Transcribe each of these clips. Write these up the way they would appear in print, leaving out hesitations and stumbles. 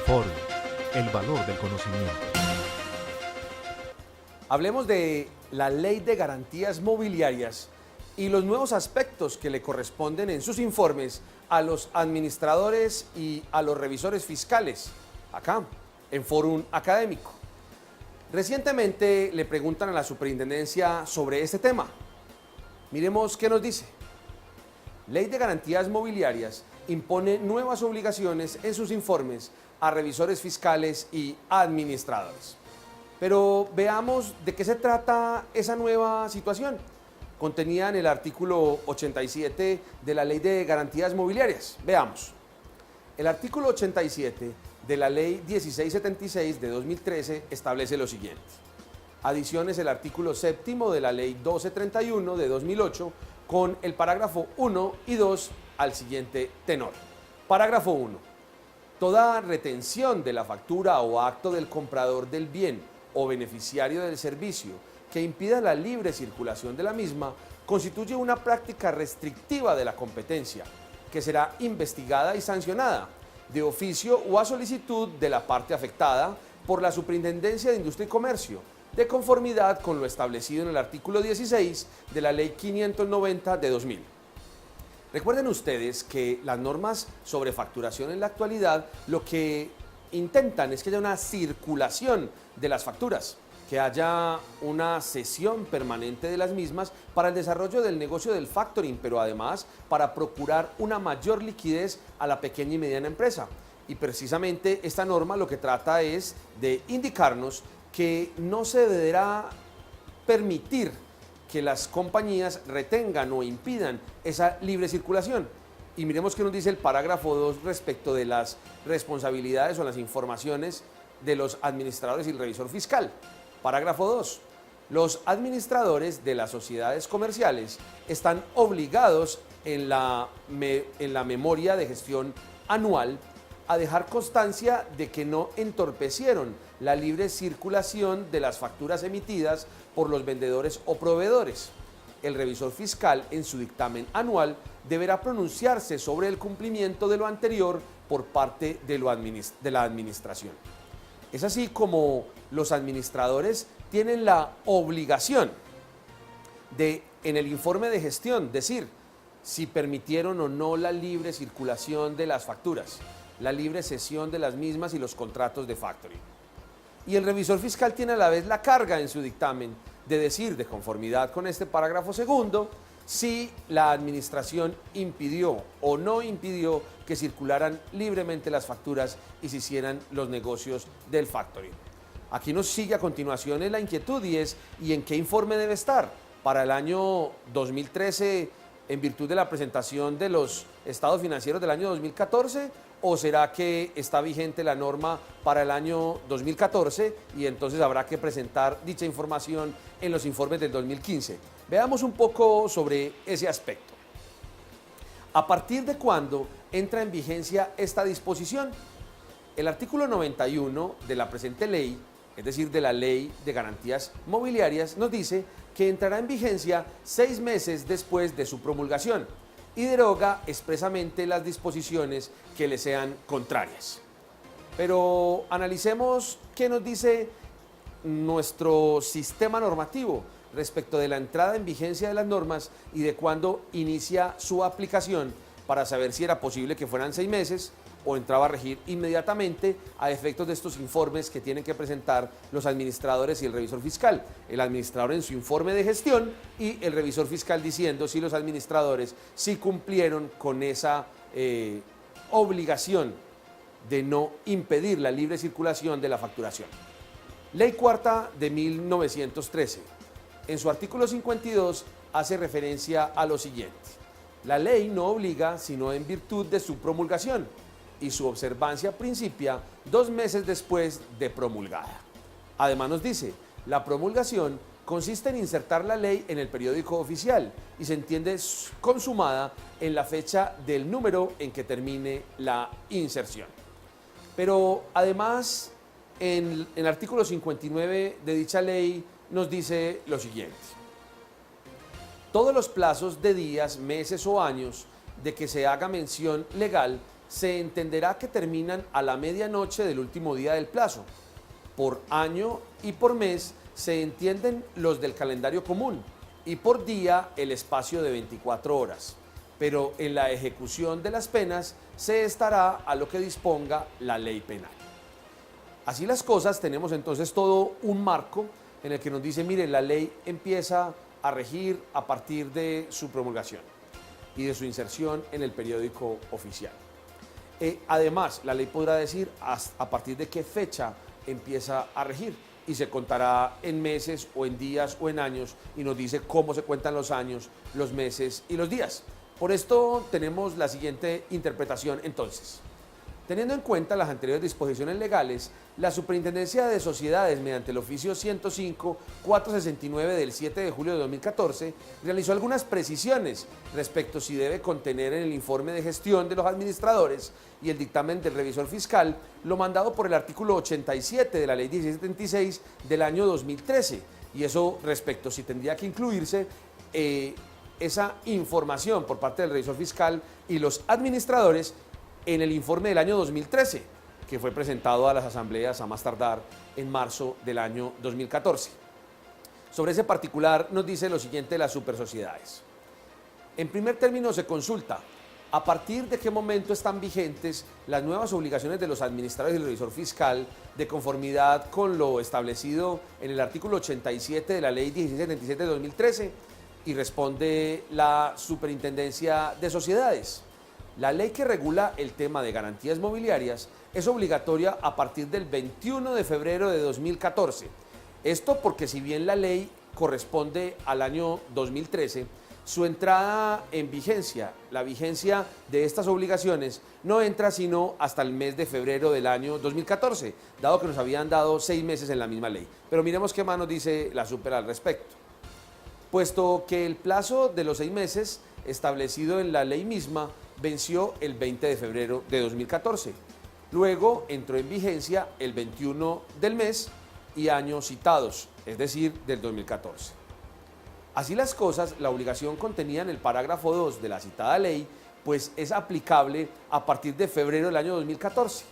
Foro, el valor del conocimiento. Hablemos de la Ley de Garantías Mobiliarias y los nuevos aspectos que le corresponden en sus informes a los administradores y a los revisores fiscales, acá, en Fórum Académico. Recientemente le preguntan a la superintendencia sobre este tema. Miremos qué nos dice. Ley de Garantías Mobiliarias impone nuevas obligaciones en sus informes a revisores fiscales y administradores. Pero veamos de qué se trata esa nueva situación, contenida en el artículo 87 de la Ley de Garantías Mobiliarias. Veamos. El artículo 87 de la Ley 1676 de 2013 establece lo siguiente. Adiciones el artículo 7º de la Ley 1231 de 2008 con el parágrafo 1 y 2 al siguiente tenor. Parágrafo 1. Toda retención de la factura o acto del comprador del bien o beneficiario del servicio que impida la libre circulación de la misma constituye una práctica restrictiva de la competencia que será investigada y sancionada de oficio o a solicitud de la parte afectada por la Superintendencia de Industria y Comercio, de conformidad con lo establecido en el artículo 16 de la Ley 590 de 2000. Recuerden ustedes que las normas sobre facturación en la actualidad lo que intentan es que haya una circulación de las facturas, que haya una cesión permanente de las mismas para el desarrollo del negocio del factoring, pero además para procurar una mayor liquidez a la pequeña y mediana empresa. Y precisamente esta norma lo que trata es de indicarnos que no se deberá permitir que las compañías retengan o impidan esa libre circulación. Y miremos qué nos dice el parágrafo 2 respecto de las responsabilidades o las informaciones de los administradores y el revisor fiscal. Parágrafo 2. Los administradores de las sociedades comerciales están obligados en la memoria de gestión anual a dejar constancia de que no entorpecieron la libre circulación de las facturas emitidas por los vendedores o proveedores. El revisor fiscal, en su dictamen anual, deberá pronunciarse sobre el cumplimiento de lo anterior por parte de la administración. Es así como los administradores tienen la obligación de, en el informe de gestión, decir si permitieron o no la libre circulación de las facturas, la libre cesión de las mismas y los contratos de factoring. Y el revisor fiscal tiene a la vez la carga en su dictamen de decir, de conformidad con este parágrafo segundo, si la administración impidió o no impidió que circularan libremente las facturas y se hicieran los negocios del factoring. Aquí nos sigue a continuación en la inquietud y es, ¿y en qué informe debe estar? Para el año 2013, en virtud de la presentación de los estados financieros del año 2014, ¿o será que está vigente la norma para el año 2014 y entonces habrá que presentar dicha información en los informes del 2015? Veamos un poco sobre ese aspecto. ¿A partir de cuándo entra en vigencia esta disposición? El artículo 91 de la presente ley, es decir, de la Ley de Garantías Mobiliarias, nos dice que entrará en vigencia 6 meses después de su promulgación y deroga expresamente las disposiciones que le sean contrarias. Pero analicemos qué nos dice nuestro sistema normativo respecto de la entrada en vigencia de las normas y de cuándo inicia su aplicación para saber si era posible que fueran 6 meses o entraba a regir inmediatamente a efectos de estos informes que tienen que presentar los administradores y el revisor fiscal. El administrador en su informe de gestión y el revisor fiscal diciendo si los administradores sí cumplieron con esa obligación de no impedir la libre circulación de la facturación. Ley cuarta de 1913. En su artículo 52 hace referencia a lo siguiente. La ley no obliga sino en virtud de su promulgación y su observancia principia 2 meses después de promulgada. Además nos dice, la promulgación consiste en insertar la ley en el periódico oficial y se entiende consumada en la fecha del número en que termine la inserción. Pero además, en el artículo 59 de dicha ley nos dice lo siguiente. Todos los plazos de días, meses o años de que se haga mención legal se entenderá que terminan a la medianoche del último día del plazo. Por año y por mes se entienden los del calendario común y por día el espacio de 24 horas. Pero en la ejecución de las penas se estará a lo que disponga la ley penal. Así las cosas, tenemos entonces todo un marco en el que nos dice, mire, la ley empieza a regir a partir de su promulgación y de su inserción en el periódico oficial. Además, la ley podrá decir a partir de qué fecha empieza a regir y se contará en meses o en días o en años y nos dice cómo se cuentan los años, los meses y los días. Por esto tenemos la siguiente interpretación entonces. Teniendo en cuenta las anteriores disposiciones legales, la Superintendencia de Sociedades, mediante el oficio 105-469 del 7 de julio de 2014, realizó algunas precisiones respecto si debe contener en el informe de gestión de los administradores y el dictamen del revisor fiscal lo mandado por el artículo 87 de la Ley 1676 del año 2013, y eso respecto si tendría que incluirse esa información por parte del revisor fiscal y los administradores en el informe del año 2013, que fue presentado a las asambleas a más tardar en marzo del año 2014. Sobre ese particular nos dice lo siguiente de las supersociedades. En primer término se consulta a partir de qué momento están vigentes las nuevas obligaciones de los administradores y el revisor fiscal de conformidad con lo establecido en el artículo 87 de la Ley 1677 de 2013, y responde la Superintendencia de Sociedades. La ley que regula el tema de garantías mobiliarias es obligatoria a partir del 21 de febrero de 2014. Esto porque si bien la ley corresponde al año 2013, su entrada en vigencia, la vigencia de estas obligaciones, no entra sino hasta el mes de febrero del año 2014, dado que nos habían dado 6 meses en la misma ley. Pero miremos qué más nos dice la Super al respecto. Puesto que el plazo de los 6 meses establecido en la ley misma venció el 20 de febrero de 2014. Luego entró en vigencia el 21 del mes y años citados, es decir, del 2014. Así las cosas, la obligación contenida en el parágrafo 2 de la citada ley, pues es aplicable a partir de febrero del año 2014.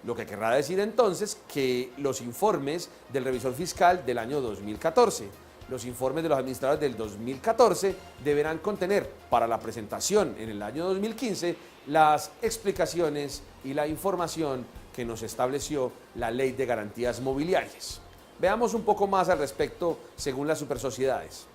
Lo que querrá decir entonces que los informes del revisor fiscal del año 2014, los informes de los administradores del 2014 deberán contener para la presentación en el año 2015 las explicaciones y la información que nos estableció la Ley de Garantías Mobiliarias. Veamos un poco más al respecto según las supersociedades.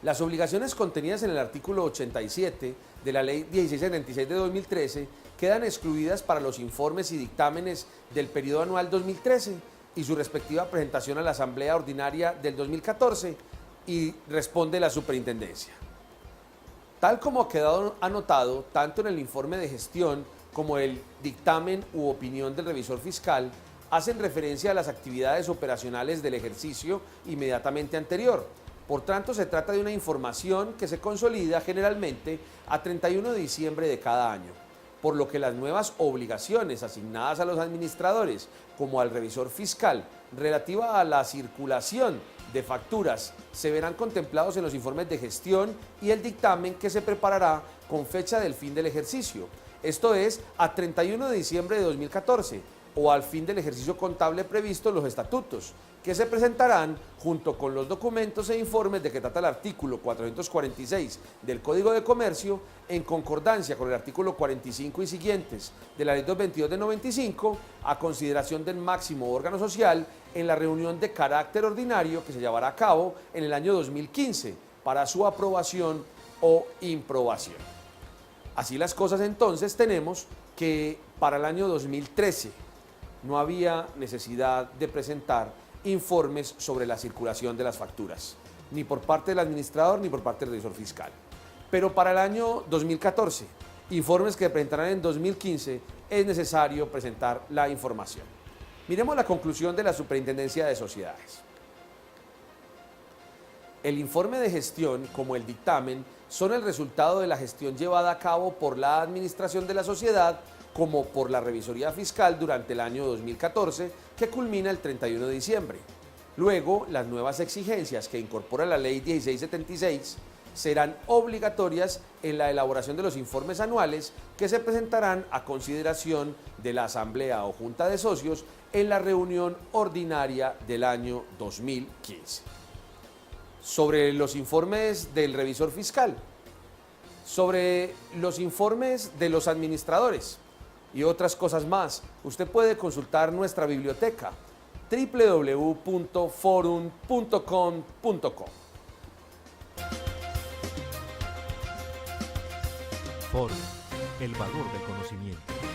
Las obligaciones contenidas en el artículo 87 de la Ley 1676 de 2013 quedan excluidas para los informes y dictámenes del periodo anual 2013 y su respectiva presentación a la Asamblea Ordinaria del 2014, y responde la Superintendencia. Tal como ha quedado anotado tanto en el informe de gestión como el dictamen u opinión del revisor fiscal, hacen referencia a las actividades operacionales del ejercicio inmediatamente anterior. Por tanto, se trata de una información que se consolida generalmente a 31 de diciembre de cada año, por lo que las nuevas obligaciones asignadas a los administradores como al revisor fiscal relativa a la circulación de facturas se verán contemplados en los informes de gestión y el dictamen que se preparará con fecha del fin del ejercicio, esto es, a 31 de diciembre de 2014 o al fin del ejercicio contable previsto en los estatutos, que se presentarán junto con los documentos e informes de que trata el artículo 446 del Código de Comercio, en concordancia con el artículo 45 y siguientes de la Ley 222 de 95, a consideración del máximo órgano social en la reunión de carácter ordinario que se llevará a cabo en el año 2015 para su aprobación o improbación. Así las cosas, entonces tenemos que para el año 2013 no había necesidad de presentar informes sobre la circulación de las facturas, ni por parte del administrador ni por parte del revisor fiscal. Pero para el año 2014, informes que presentarán en 2015, es necesario presentar la información. Miremos la conclusión de la Superintendencia de Sociedades. El informe de gestión, como el dictamen, son el resultado de la gestión llevada a cabo por la administración de la sociedad como por la revisoría fiscal durante el año 2014, que culmina el 31 de diciembre. Luego, las nuevas exigencias que incorpora la Ley 1676 serán obligatorias en la elaboración de los informes anuales que se presentarán a consideración de la Asamblea o Junta de Socios en la reunión ordinaria del año 2015. Sobre los informes del revisor fiscal, sobre los informes de los administradores y otras cosas más, usted puede consultar nuestra biblioteca www.forum.com.co. Forum, el valor del conocimiento.